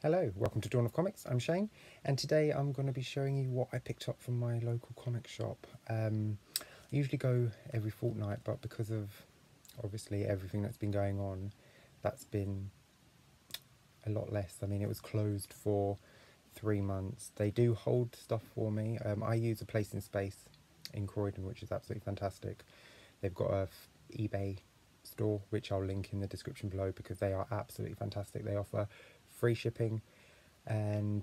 Hello, welcome to Dawn of Comics. I'm Shane, and today I'm going to be showing you what I picked up from my local comic shop. I usually go every fortnight, but because of obviously everything that's been going on, that's been a lot less. I mean, it was closed for 3 months. They do hold stuff for me. I use a place in space in Croydon, which is absolutely fantastic. They've got a eBay store, which I'll link in the description below because they are absolutely fantastic. They offer free shipping and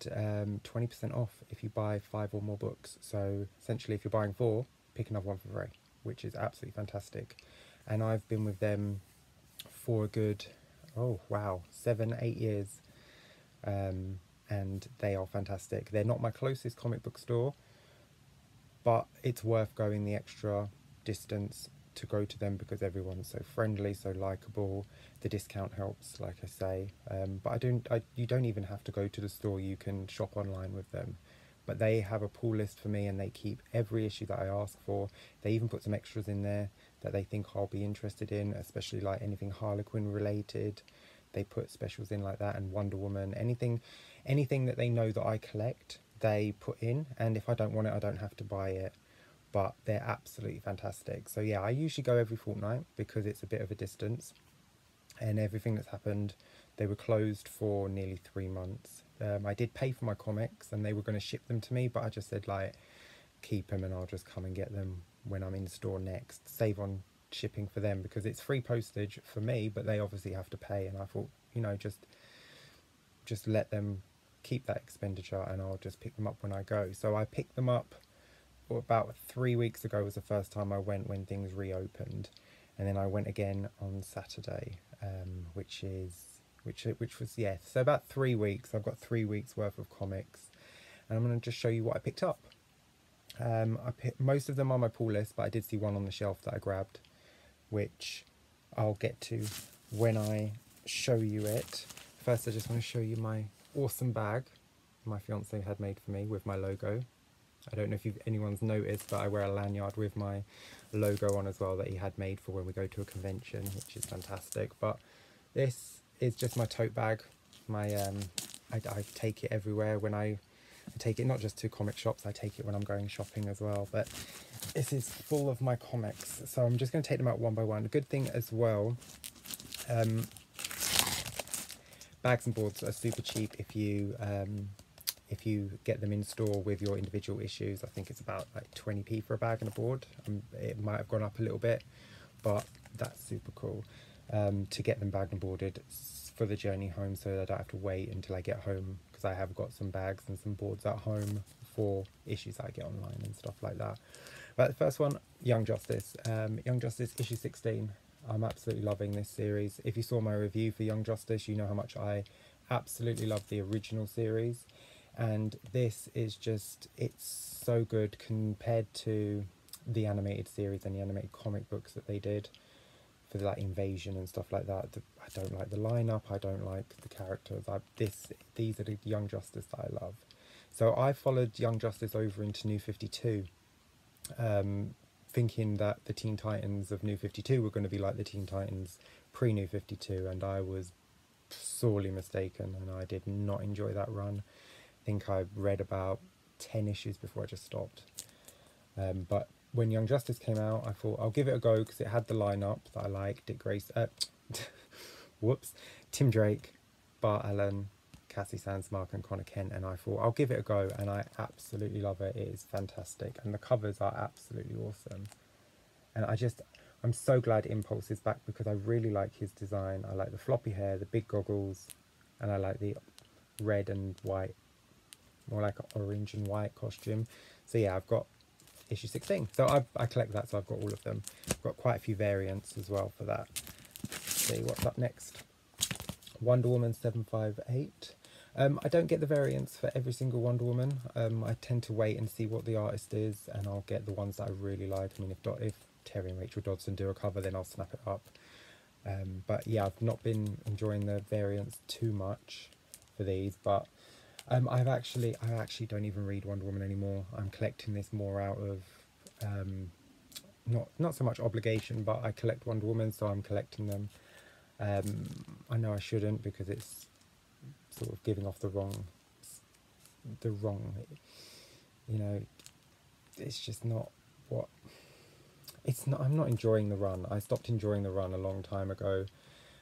20% off if you buy 5 or more books. So essentially, if you're buying 4, pick another one for free, which is absolutely fantastic. And I've been with them for a good, 7-8 years, and they are fantastic. They're not my closest comic book store, but it's worth going the extra distance to go to them because everyone's so friendly, so likable. The discount helps, like I say, but you don't even have to go to the store. You can shop online with them, but they have a pull list for me and they keep every issue that I ask for. They even put some extras in there that they think I'll be interested in, especially like anything Harlequin related. They put specials in like that, and Wonder Woman, anything that they know that I collect, they put in. And if I don't want it, I don't have to buy it, but they're absolutely fantastic. So yeah, I usually go every fortnight because it's a bit of a distance, and everything that's happened, they were closed for nearly 3 months. I did pay for my comics and they were going to ship them to me, but I just said, like, keep them and I'll just come and get them when I'm in store next. Save on shipping for them because it's free postage for me, but they obviously have to pay. And I thought, just let them keep that expenditure and I'll just pick them up when I go. So I picked them up about 3 weeks ago was the first time I went when things reopened, and then I went again on Saturday, which was, yeah, so about 3 weeks. I've got 3 weeks worth of comics, and I'm going to just show you what I picked up. I picked most of them on my pull list, but I did see one on the shelf that I grabbed, which I'll get to when I show you it. First, I just want to show you my awesome bag my fiance had made for me with my logo. I don't know if anyone's noticed, but I wear a lanyard with my logo on as well that he had made for when we go to a convention, which is fantastic. But this is just my tote bag. I take it everywhere when I take it, not just to comic shops, I take it when I'm going shopping as well. But this is full of my comics, so I'm just going to take them out one by one. The good thing as well, bags and boards are super cheap if you get them in store with your individual issues. I think it's about like 20p for a bag and a board. It might have gone up a little bit, but that's super cool to get them bagged and boarded for the journey home, so that I don't have to wait until I get home, because I have got some bags and some boards at home for issues that I get online and stuff like that. But the first one, Young Justice. Young Justice issue 16. I'm absolutely loving this series. If you saw my review for Young Justice, you know how much I absolutely love the original series. And this is just, it's so good compared to the animated series and the animated comic books that they did for like Invasion and stuff like that. I don't like the lineup, I don't like the characters. These are the Young Justice that I love. So I followed Young Justice over into New 52, thinking that the Teen Titans of New 52 were going to be like the Teen Titans pre-New 52, and I was sorely mistaken, and I did not enjoy that run. I think I read about 10 issues before I just stopped. But when Young Justice came out, I thought I'll give it a go because it had the lineup that I like. Dick Grayson, Tim Drake, Bart Allen, Cassie Sandsmark and Connor Kent, and I thought I'll give it a go, and I absolutely love it. It is fantastic, and the covers are absolutely awesome. And I'm so glad Impulse is back because I really like his design. I like the floppy hair, the big goggles, and I like the red and white, more like an orange and white costume. So yeah, I've got issue 16. So I collect that, so I've got all of them. I've got quite a few variants as well for that. Let's see what's up next. Wonder Woman 758. I don't get the variants for every single Wonder Woman. I tend to wait and see what the artist is, and I'll get the ones that I really like. I mean, if Terry and Rachel Dodson do a cover, then I'll snap it up. But yeah, I've not been enjoying the variants too much for these, but I actually don't even read Wonder Woman anymore. I'm collecting this more out of not so much obligation, but I collect Wonder Woman, so I'm collecting them. I know I shouldn't because it's sort of giving off the wrong, you know, it's just not what, it's not, I'm not enjoying the run. I stopped enjoying the run a long time ago,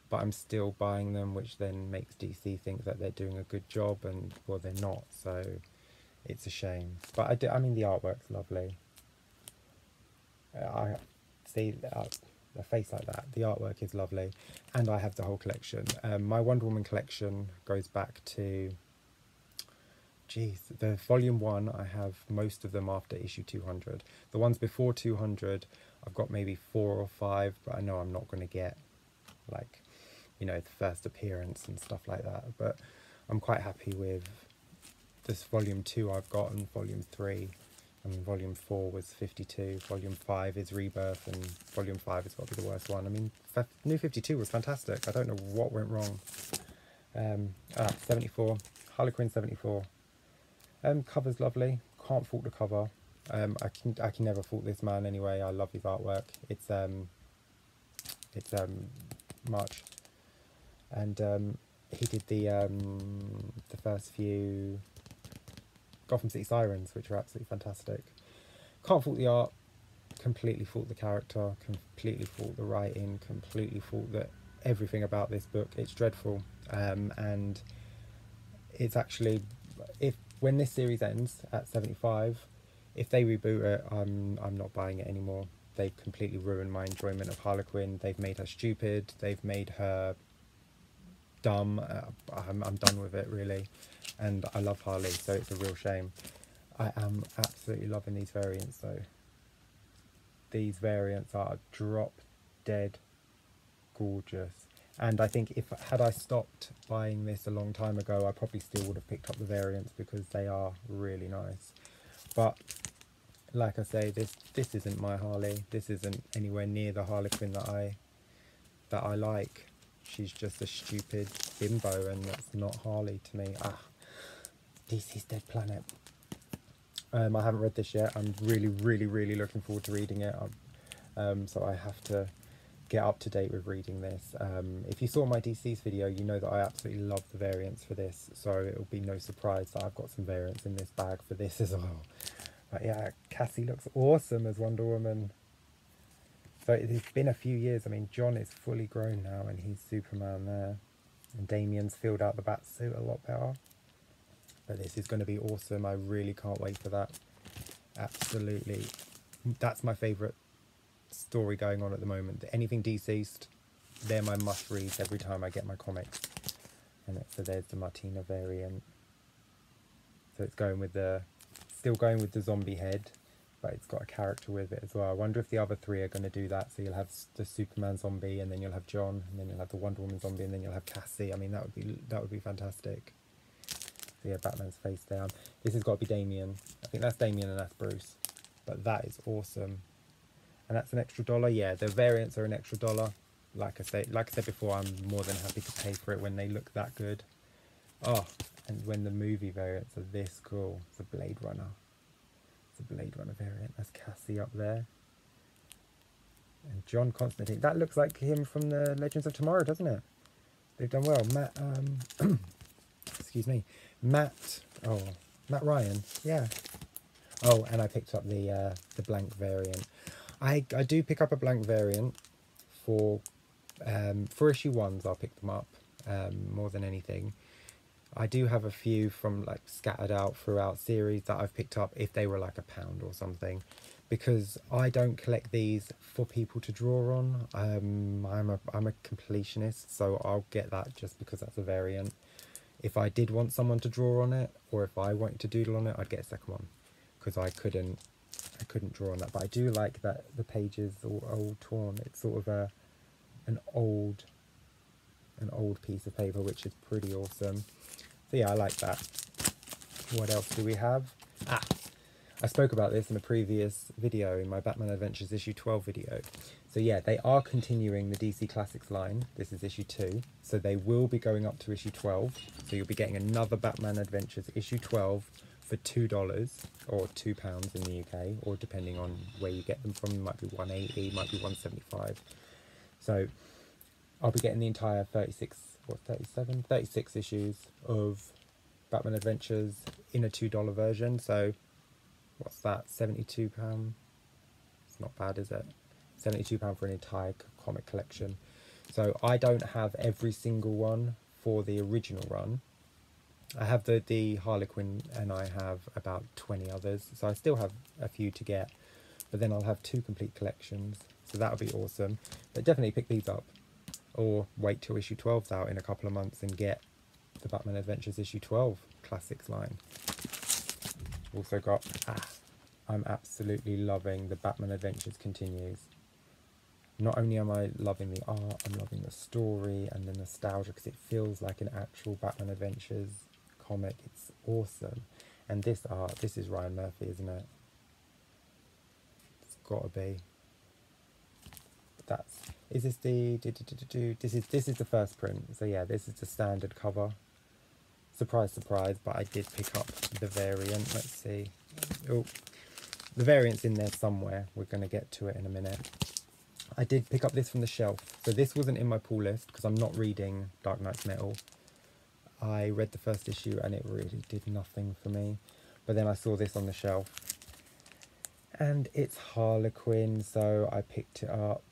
but I'm still buying them, which then makes DC think that they're doing a good job, and well, they're not, so it's a shame. But I mean, the artwork's lovely. I see a face like that. The artwork is lovely, and I have the whole collection. My Wonder Woman collection goes back to, geez, the volume 1. I have most of them after issue 200. The ones before 200, I've got maybe 4 or 5, but I know I'm not going to get, like, you know, the first appearance and stuff like that. But I'm quite happy with this volume 2 I've got, and volume 3. I mean, volume 4 was 52, volume 5 is Rebirth, and volume 5 has got to be the worst one. I mean, New 52 was fantastic. I don't know what went wrong. 74, Harley Quinn 74. Cover's lovely. Can't fault the cover. I can never fault this man anyway. I love his artwork. It's March, and he did the first few Gotham City Sirens, which are absolutely fantastic. Can't fault the art, completely fault the character, completely fault the writing, completely fault everything about this book. It's dreadful, and it's actually, when this series ends at 75, if they reboot it, I'm not buying it anymore. They've completely ruined my enjoyment of Harley Quinn. They've made her stupid. They've made her dumb. I'm done with it, really. And I love Harley, so it's a real shame. I am absolutely loving these variants, though. These variants are drop dead gorgeous. And I think had I stopped buying this a long time ago, I probably still would have picked up the variants, because they are really nice. But like I say, this isn't my Harley. This isn't anywhere near the Harley Quinn that I like. She's just a stupid bimbo, and that's not Harley to me. DC's Dead Planet. I haven't read this yet. I'm really looking forward to reading it. So I have to get up to date with reading this. If you saw my DC's video, you know that I absolutely love the variants for this, so it'll be no surprise that I've got some variants in this bag for this as well. But yeah, Cassie looks awesome as Wonder Woman. So it's been a few years. I mean, John is fully grown now, and he's Superman there, and Damien's filled out the bat suit a lot better. But this is going to be awesome. I really can't wait for that. Absolutely. That's my favourite story going on at the moment. Anything deceased, they're my must reads every time I get my comics. And so there's the Martina variant. So it's going with still going with the zombie head, but it's got a character with it as well. I wonder if the other 3 are going to do that. So you'll have the Superman zombie, and then you'll have John, and then you'll have the Wonder Woman zombie, and then you'll have Cassie. I mean, that would be fantastic. So yeah, Batman's face down. This has got to be Damien. I think that's Damien and that's Bruce. But that is awesome. And that's an extra $1. Yeah, the variants are an extra $1. Like I said before, I'm more than happy to pay for it when they look that good. Oh, and when the movie variants are this cool. It's a Blade Runner. It's a Blade Runner variant. That's Cassie up there. And John Constantine. That looks like him from the Legends of Tomorrow, doesn't it? They've done well. Excuse me. Matt Ryan. Yeah. Oh, and I picked up the blank variant. I do pick up a blank variant for issue 1s. I'll pick them up more than anything. I do have a few from like scattered out throughout series that I've picked up if they were like £1 or something, because I don't collect these for people to draw on. I'm a completionist, so I'll get that just because that's a variant. If I did want someone to draw on it, or if I wanted to doodle on it, I'd get a second one, because I couldn't draw on that. But I do like that the pages are all torn. It's sort of an old piece of paper, which is pretty awesome. So yeah, I like that. What else do we have? I spoke about this in a previous video, in my Batman Adventures issue 12 video. So yeah, they are continuing the DC Classics line. This is issue 2. So they will be going up to issue 12. So you'll be getting another Batman Adventures issue 12 for $2 or £2 in the UK, or depending on where you get them from, it might be $1.80, might be $1.75. So I'll be getting the entire 36 what, 37, 36 issues of Batman Adventures in a $2 version. So what's that, £72? It's not bad, is it? £72 for an entire comic collection. So I don't have every single one for the original run. I have the Harlequin, and I have about 20 others, so I still have a few to get, but then I'll have 2 complete collections, so that'll be awesome. But definitely pick these up, or wait till issue 12's out in a couple of months and get the Batman Adventures issue 12 classics line. Also got, I'm absolutely loving the Batman Adventures Continues. Not only am I loving the art, I'm loving the story and the nostalgia, because it feels like an actual Batman Adventures comic. It's awesome. And this art, this is Ryan Murphy, isn't it? It's gotta be. That's, is this the this is the first print. So yeah, this is the standard cover. Surprise, surprise, but I did pick up the variant. Let's see. Oh, the variant's in there somewhere. We're going to get to it in a minute. I did pick up this from the shelf. So this wasn't in my pull list because I'm not reading Dark Knight's Metal. I read the first issue and it really did nothing for me. But then I saw this on the shelf. And it's Harlequin, so I picked it up.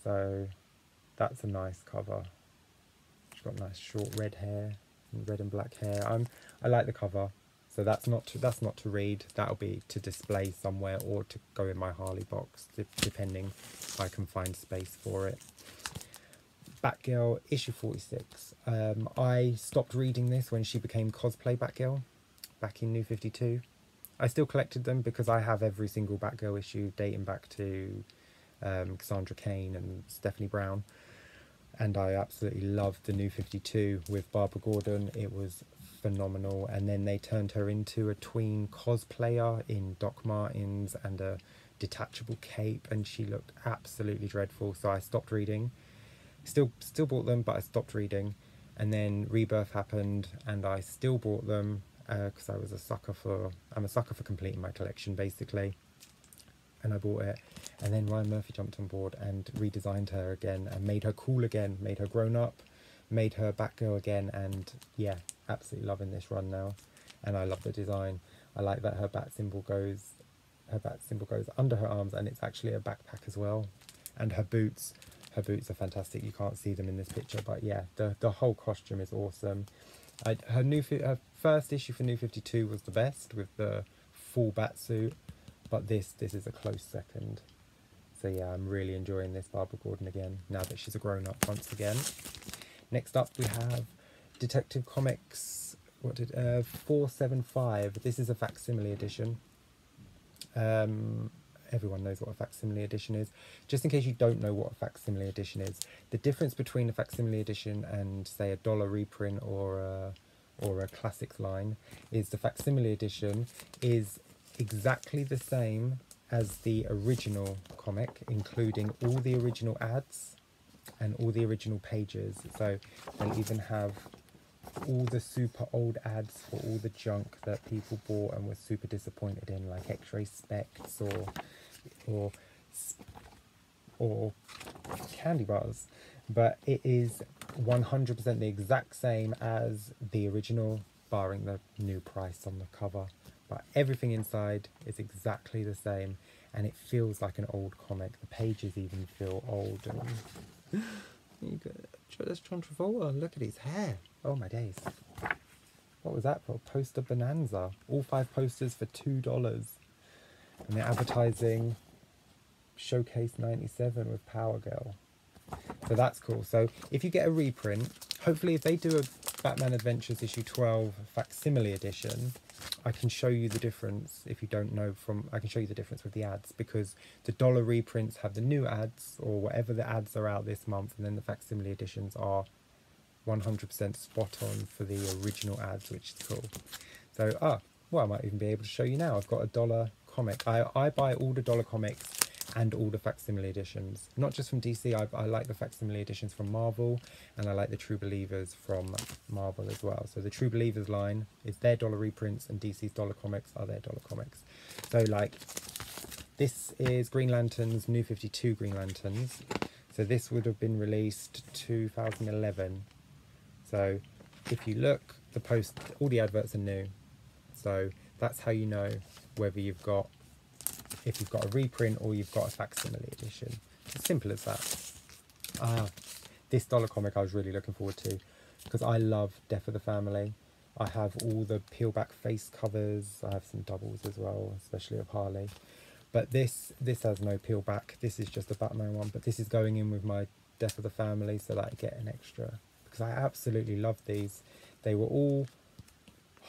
So that's a nice cover. She's got nice short red hair, and red and black hair. I like the cover. So that's not to read. That'll be to display somewhere or to go in my Harley box, depending if I can find space for it. Batgirl issue 46. I stopped reading this when she became cosplay Batgirl back in New 52. I still collected them because I have every single Batgirl issue dating back to Cassandra Cain and Stephanie Brown. And I absolutely loved the New 52 with Barbara Gordon. It was phenomenal. And then they turned her into a tween cosplayer in Doc Martens and a detachable cape, and she looked absolutely dreadful. So I stopped reading. Still bought them, but I stopped reading. And then Rebirth happened, and I still bought them because I'm a sucker for completing my collection, basically. And I bought it. And then Ryan Murphy jumped on board and redesigned her again and made her cool again, made her grown up, made her Batgirl again. And yeah, absolutely loving this run now. And I love the design. I like that her bat symbol goes under her arms, and it's actually a backpack as well. And her boots are fantastic. You can't see them in this picture, but yeah, the whole costume is awesome. Her first issue for New 52 was the best, with the full bat suit, but this is a close second. So yeah, I'm really enjoying this Barbara Gordon again, now that she's a grown-up once again. Next up we have Detective Comics 475. This is a facsimile edition. Everyone knows what a facsimile edition is. Just in case you don't know what a facsimile edition is, the difference between a facsimile edition and, say, a dollar reprint or a classics line is the facsimile edition is exactly the same as the original comic, including all the original ads and all the original pages. So they'll even have all the super old ads for all the junk that people bought and were super disappointed in, like X-ray specs or candy bars. But it is 100% the exact same as the original, barring the new price on the cover. But everything inside is exactly the same, and it feels like an old comic. The pages even feel old. And there's John Travolta. Look at his hair. Oh my days. What was that for? Poster bonanza. All 5 posters for $2. And they're advertising Showcase 97 with Power Girl. So that's cool. So if you get a reprint, hopefully if they do a Batman Adventures issue 12 facsimile edition, I can show you the difference. If you don't know, I can show you the difference with the ads, because the dollar reprints have the new ads or whatever the ads are out this month, and then the facsimile editions are 100% spot on for the original ads, which is cool. So well, I might even be able to show you now. I've got a dollar comic. I buy all the dollar comics and all the facsimile editions, not just from DC. I like the facsimile editions from Marvel, and I like the True Believers from Marvel as well. So the True Believers line is their dollar reprints, and DC's dollar comics are their dollar comics. So like, this is Green Lantern's New 52 Green Lanterns. So this would have been released 2011. So if you look, all the adverts are new. So that's how you know whether if you've got a reprint or you've got a facsimile edition. As simple as that. This dollar comic I was really looking forward to, because I love Death of the Family. I have all the peel back face covers. I have some doubles as well, especially of Harley. But this has no peel back. This is just a Batman one, but this is going in with my Death of the Family, so that I get an extra, because I absolutely love these. They were all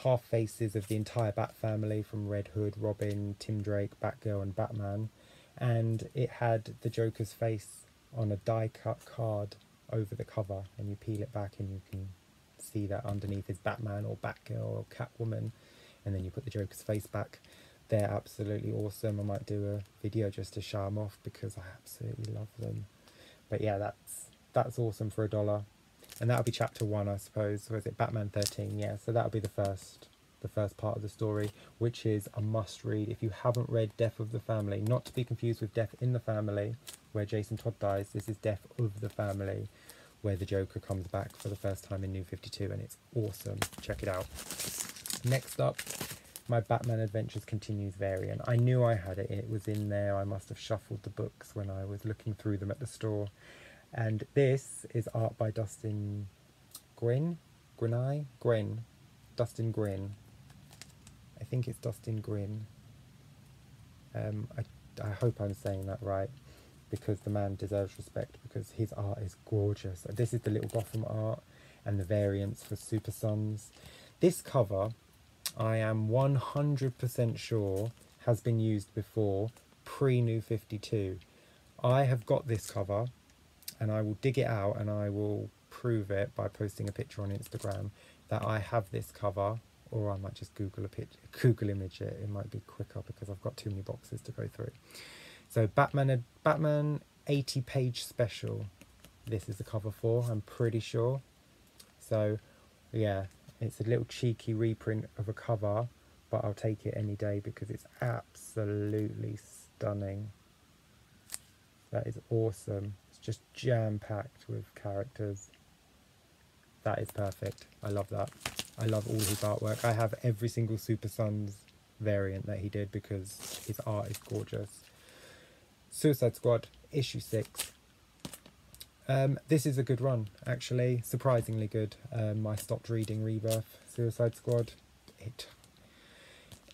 half faces of the entire Bat family, from Red Hood, Robin, Tim Drake, Batgirl and Batman, and it had the Joker's face on a die cut card over the cover, and you peel it back and you can see that underneath is Batman or Batgirl or Catwoman, and then you put the Joker's face back. They're absolutely awesome. I might do a video just to show them off because I absolutely love them. But yeah, that's awesome for $1. And that'll be chapter 1, I suppose. Or is it Batman 13? Yeah, so that'll be the first part of the story, which is a must read if you haven't read Death of the Family. Not to be confused with Death in the Family, where Jason Todd dies. This is Death of the Family, where the Joker comes back for the first time in New 52, and it's awesome. Check it out. Next up, my Batman Adventures Continues variant. I knew I had it. It was in there. I must have shuffled the books when I was looking through them at the store. And this is art by Dustin Gwyn. Dustin Gwyn. I think it's Dustin Gwyn. I hope I'm saying that right, because the man deserves respect, because his art is gorgeous. This is the Little Gotham art and the variants for Super Sons. This cover, I am 100% sure, has been used before, pre-New 52. I have got this cover, and I will dig it out and I will prove it by posting a picture on Instagram that I have this cover, or I might just Google image it. It might be quicker because I've got too many boxes to go through. So Batman 80-page special. This is the cover for, I'm pretty sure. So yeah, it's a little cheeky reprint of a cover, but I'll take it any day because it's absolutely stunning. That is awesome. It's just jam-packed with characters. That is perfect. I love that. I love all his artwork. I have every single Super Sons variant that he did because his art is gorgeous. Suicide Squad, issue 6. This is a good run, actually. Surprisingly good. I stopped reading Rebirth, Suicide Squad.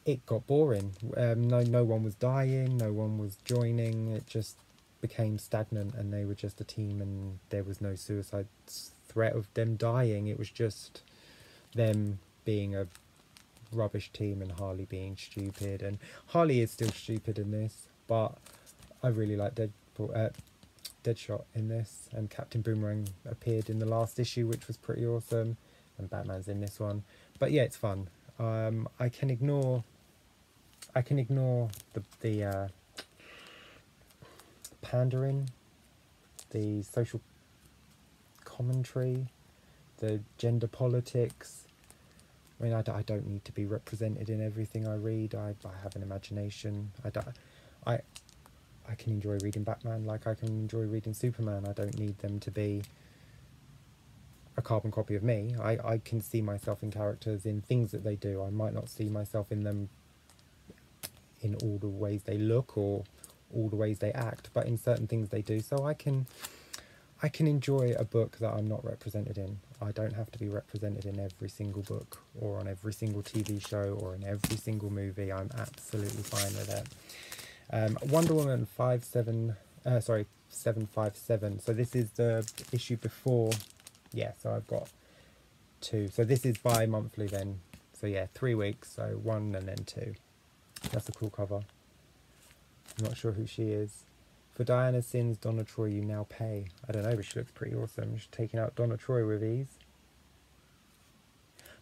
It got boring. No one was dying, no one was joining. It just became stagnant, and they were just a team, and there was no suicide threat of them dying. It was just them being a rubbish team and Harley being stupid, and Harley is still stupid in this, but I really like Deadshot in this, and Captain Boomerang appeared in the last issue, which was pretty awesome, and Batman's in this one. But yeah, it's fun. I can ignore the pandering, the social commentary, the gender politics. I mean, I don't need to be represented in everything I read. I have an imagination. I can enjoy reading Batman like I can enjoy reading Superman. I don't need them to be a carbon copy of me. I can see myself in characters, in things that they do. I might not see myself in them in all the ways they look or all the ways they act, but in certain things they do. So I can enjoy a book that I'm not represented in. I don't have to be represented in every single book or on every single TV show or in every single movie. I'm absolutely fine with it. Wonder Woman 757. So this is the issue before. Yeah, so I've got 2. So this is bi-monthly then. So yeah, 3 weeks. So 1 and then 2. That's a cool cover. I'm not sure who she is. For Diana's sins, Donna Troy, you now pay. I don't know, but she looks pretty awesome. She's taking out Donna Troy with ease.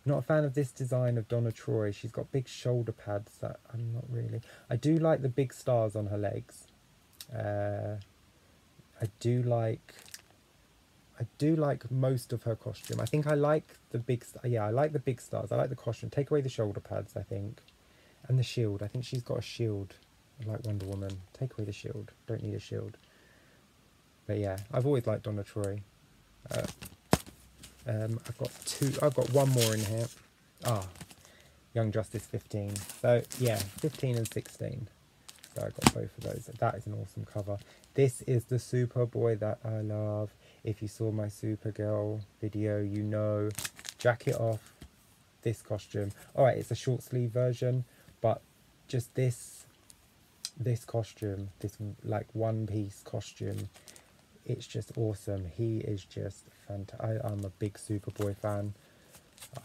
I'm not a fan of this design of Donna Troy. She's got big shoulder pads that I'm not really. I do like the big stars on her legs. I do like most of her costume. I think I like the big. Yeah, I like the big stars. I like the costume. Take away the shoulder pads, I think, and the shield. I think she's got a shield, like Wonder Woman. Take away the shield. Don't need a shield. But yeah, I've always liked Donna Troy. I've got one more in here. Young Justice 15. So yeah, 15 and 16. So I got both of those. That is an awesome cover. This is the Superboy that I love. If you saw my Supergirl video, you know, jacket off, this costume. Alright, it's a short sleeve version, but just this costume, this like one piece costume, it's just awesome. He is just fantastic. I'm a big Superboy fan.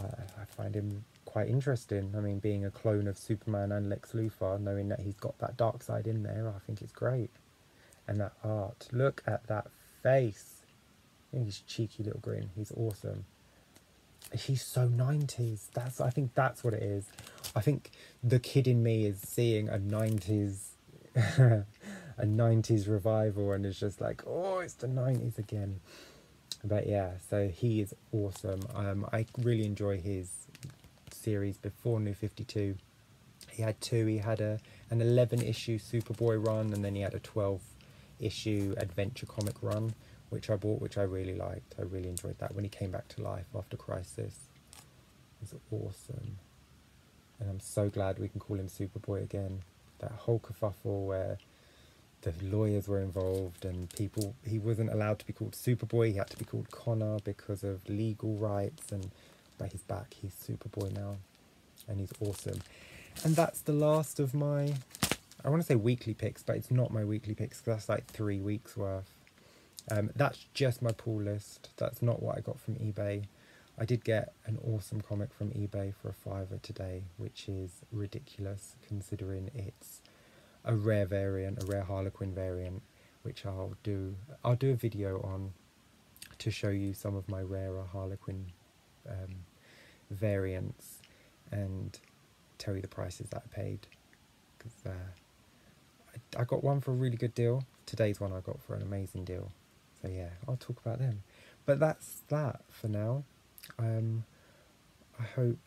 I find him quite interesting. I mean, being a clone of Superman and Lex Luthor, knowing that he's got that dark side in there, I think it's great. And that art, look at that face. He's cheeky little grin. He's awesome. He's so 90s. I think that's what it is. I think the kid in me is seeing a 90s a 90s revival and is just like, oh, it's the 90s again. But yeah, so he is awesome. I really enjoy his series before New 52. He had two. He had an 11-issue Superboy run, and then he had a 12-issue adventure comic run, which I bought, which I really liked. I really enjoyed that when he came back to life after Crisis. It was awesome. And I'm so glad we can call him Superboy again. That whole kerfuffle where the lawyers were involved and he wasn't allowed to be called Superboy, he had to be called Connor because of legal rights, but he's back, he's Superboy now, and he's awesome. And that's the last of my, I want to say weekly picks, but it's not my weekly picks because that's like 3 weeks worth. That's just my pull list, that's not what I got from eBay. I did get an awesome comic from eBay for a $5 today, which is ridiculous considering it's a rare variant, a rare Harlequin variant, which I'll do a video on to show you some of my rarer Harlequin variants and tell you the prices that I paid, because I got one for a really good deal. Today's one I got for an amazing deal, so yeah, I'll talk about them. But that's that for now. I hope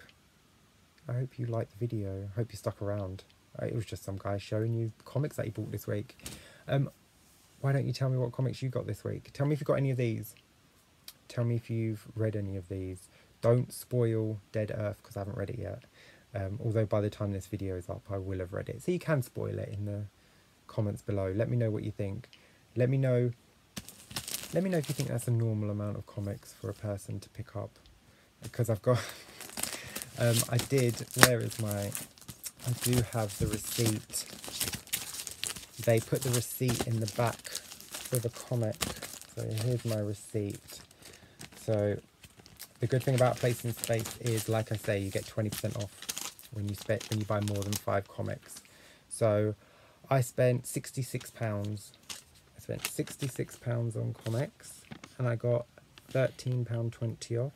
you liked the video. I hope you stuck around. It was just some guy showing you comics that he bought this week. Why don't you tell me what comics you got this week? Tell me if you got any of these. Tell me if you've read any of these. Don't spoil Dead Earth because I haven't read it yet. Although by the time this video is up, I will have read it. So you can spoil it in the comments below. Let me know what you think. Let me know if you think that's a normal amount of comics for a person to pick up. Because I've got... I do have the receipt. They put the receipt in the back for the comic. So here's my receipt. So the good thing about Placing Space is, like I say, you get 20% off when you buy more than 5 comics. So I spent £66. I spent £66 on comics and I got £13.20 off.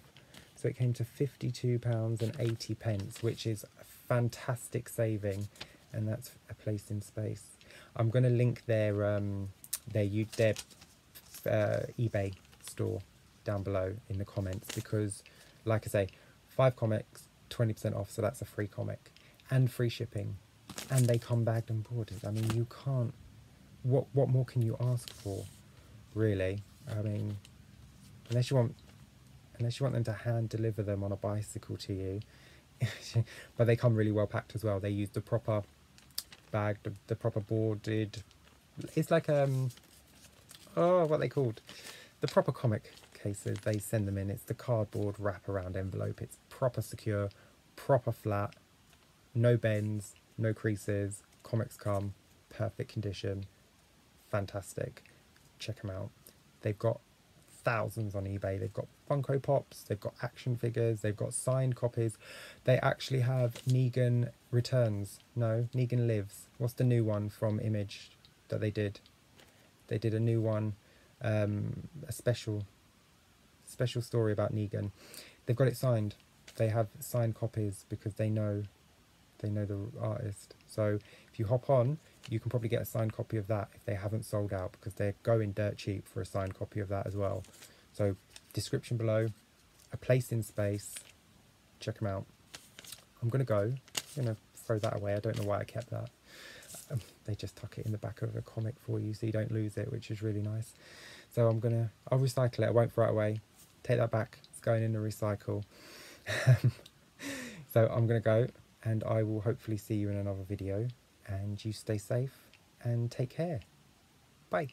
So it came to £52.80, which is a fantastic saving, and that's a Placing Space. I'm going to link their eBay store down below in the comments because, like I say, 5 comics, 20% off, so that's a free comic and free shipping, and they come bagged and boarded. I mean, you can't. What more can you ask for, really? I mean, unless you want them to hand deliver them on a bicycle to you. But they come really well packed as well. They use the proper bag, the proper boarded, it's like what are they called, the proper comic cases. They send them in. It's the cardboard wraparound envelope. It's proper secure, proper flat, no bends, no creases. Comics come perfect condition. Fantastic. Check them out. They've got thousands on eBay. They've got Funko Pops, they've got action figures, they've got signed copies. They actually have Negan Returns. No, Negan Lives. What's the new one from Image that they did? They did a new one, a special story about Negan. They've got it signed. They have signed copies because they know the artist. So if you hop on, you can probably get a signed copy of that if they haven't sold out, because they're going dirt cheap for a signed copy of that as well. So description below, a Placing Space, check them out. I'm going to throw that away. I don't know why I kept that. They just tuck it in the back of a comic for you so you don't lose it, which is really nice. So I'll recycle it. I won't throw it away. Take that back. It's going in the recycle. So I'm going to go, and I will hopefully see you in another video, and you stay safe and take care. Bye.